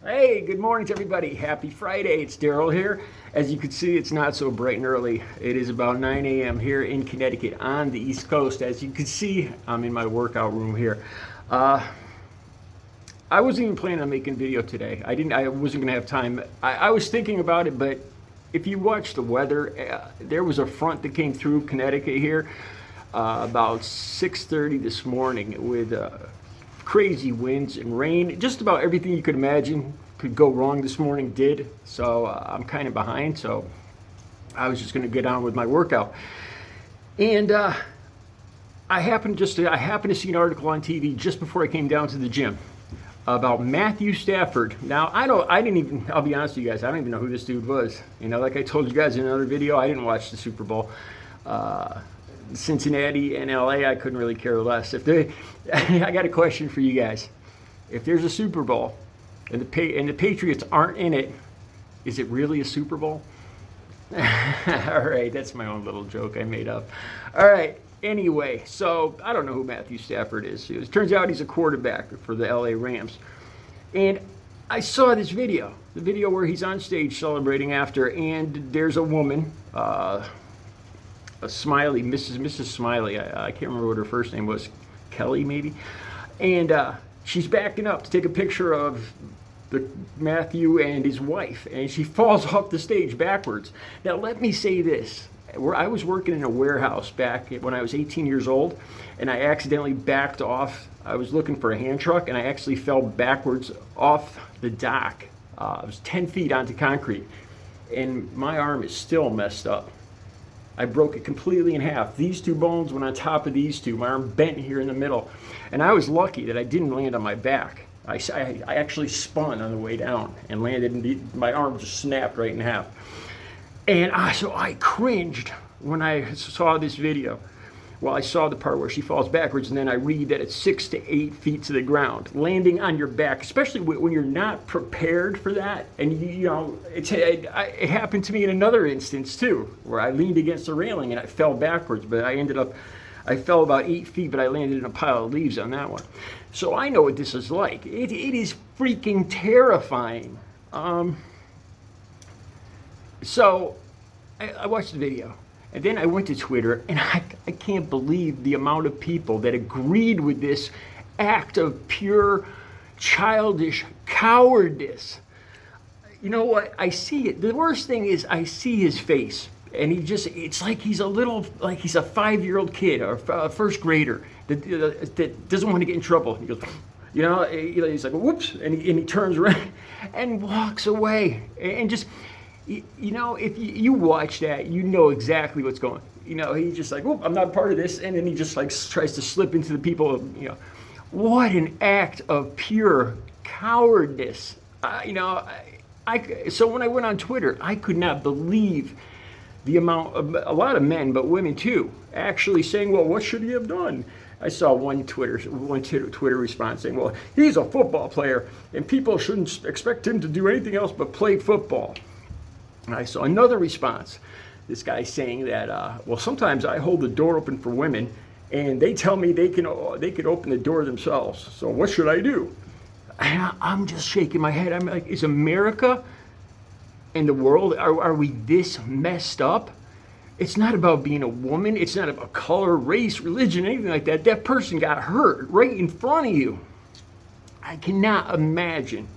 Hey, good morning to everybody. Happy Friday. It's Daryl here. As you can see, it's not so bright and early. It is about 9 a.m. here in Connecticut on the East Coast. As you can see, I'm in my workout room here. I wasn't even planning on making a video today. I wasn't going to have time. I was thinking about it, but if you watch the weather, there was a front that came through Connecticut here about 6:30 this morning with crazy winds and rain. Just about everything you could imagine could go wrong this morning did. So I'm kind of behind. So I was just going to get on with my workout. And I happened to see an article on TV just before I came down to the gym about Matthew Stafford. Now I'll be honest with you guys, I don't even know who this dude was. You know, like I told you guys in another video, I didn't watch the Super Bowl. Cincinnati and LA, I couldn't really care less. I got a question for you guys. If there's a Super Bowl and the Patriots aren't in it, is it really a Super Bowl? All right, that's my own little joke I made up. All right. Anyway, so I don't know who Matthew Stafford is. It turns out he's a quarterback for the LA Rams. And I saw this video, the video where he's on stage celebrating after, and there's a woman, a Smiley, Mrs. Smiley. I can't remember what her first name was, Kelly maybe. And she's backing up to take a picture of Matthew and his wife, and she falls off the stage backwards. Now let me say this. I was working in a warehouse back when I was 18 years old, and I accidentally backed off. I was looking for a hand truck, and I actually fell backwards off the dock. I was 10 feet onto concrete, and my arm is still messed up. I broke it completely in half. These two bones went on top of these two. My arm bent here in the middle, and I was lucky that I didn't land on my back. I actually spun on the way down and landed, and my arm just snapped right in half. And so I cringed when I saw this video. Well, I saw the part where she falls backwards, and then I read that it's 6 to 8 feet to the ground, landing on your back, especially when you're not prepared for that. And it happened to me in another instance too, where I leaned against the railing and I fell backwards, but I fell about 8 feet, but I landed in a pile of leaves on that one. So I know what this is like. It is freaking terrifying. So I watched the video, and then I went to Twitter, and I can't believe the amount of people that agreed with this act of pure childish cowardice. You know what? I see it. The worst thing is I see his face, and it's like he's a 5-year-old kid or a first grader that doesn't want to get in trouble. He goes, he's like, whoops, and he turns around and walks away, and just... if you watch that, you know exactly what's going. He's just like, "Oh, I'm not part of this," and then he just like tries to slip into the people. What an act of pure cowardice. So when I went on Twitter, I could not believe the amount of a lot of men, but women too, actually saying, "Well, what should he have done?" I saw one Twitter response saying, "Well, he's a football player, and people shouldn't expect him to do anything else but play football." I saw another response. This guy saying that, well, sometimes I hold the door open for women, and they tell me they could open the door themselves. So what should I do? And I'm just shaking my head. I'm like, is America and the world, are we this messed up? It's not about being a woman. It's not about color, race, religion, anything like that. That person got hurt right in front of you. I cannot imagine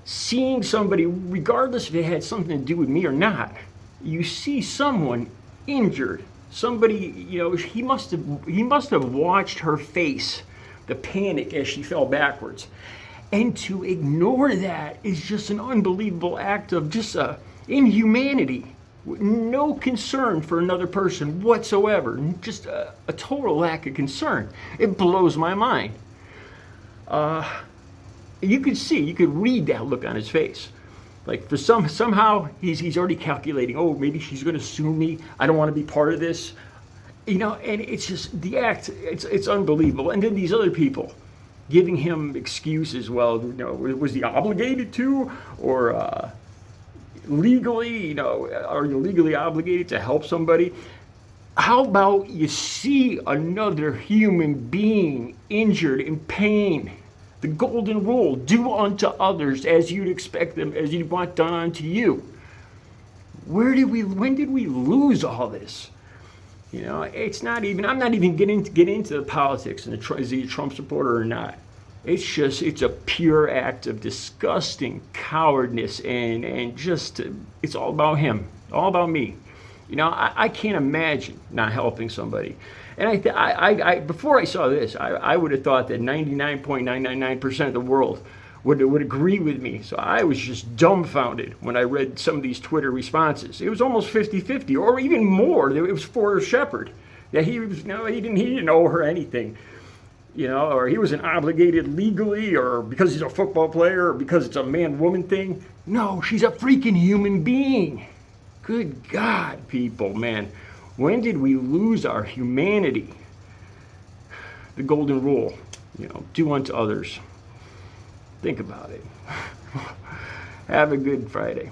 seeing somebody, regardless if it had something to do with me or not, you see someone injured. Somebody, he must have watched her face, the panic as she fell backwards. And to ignore that is just an unbelievable act of just inhumanity. No concern for another person whatsoever. Just a total lack of concern. It blows my mind. You could read that look on his face. Like somehow he's already calculating, oh, maybe she's going to sue me. I don't want to be part of this. And it's just the act, it's unbelievable. And then these other people giving him excuses. Well, was he obligated to, or legally, are you legally obligated to help somebody? How about you see another human being injured in pain? The golden rule, do unto others as you'd expect them, as you'd want done unto you. When did we lose all this? You know, it's not even, I'm not even getting into the politics and is he a Trump supporter or not. It's a pure act of disgusting cowardice and just, it's all about him, all about me. You know, I can't imagine not helping somebody. And I before I saw this, I would have thought that 99.999% of the world would agree with me. So I was just dumbfounded when I read some of these Twitter responses. It was almost 50-50 or even more. It was for Shepherd. That he was, he didn't owe her anything. You know, or he wasn't obligated legally, or because he's a football player, or because it's a man-woman thing. No, she's a freaking human being. Good God, people, man. When did we lose our humanity? The golden rule, do unto others. Think about it. Have a good Friday.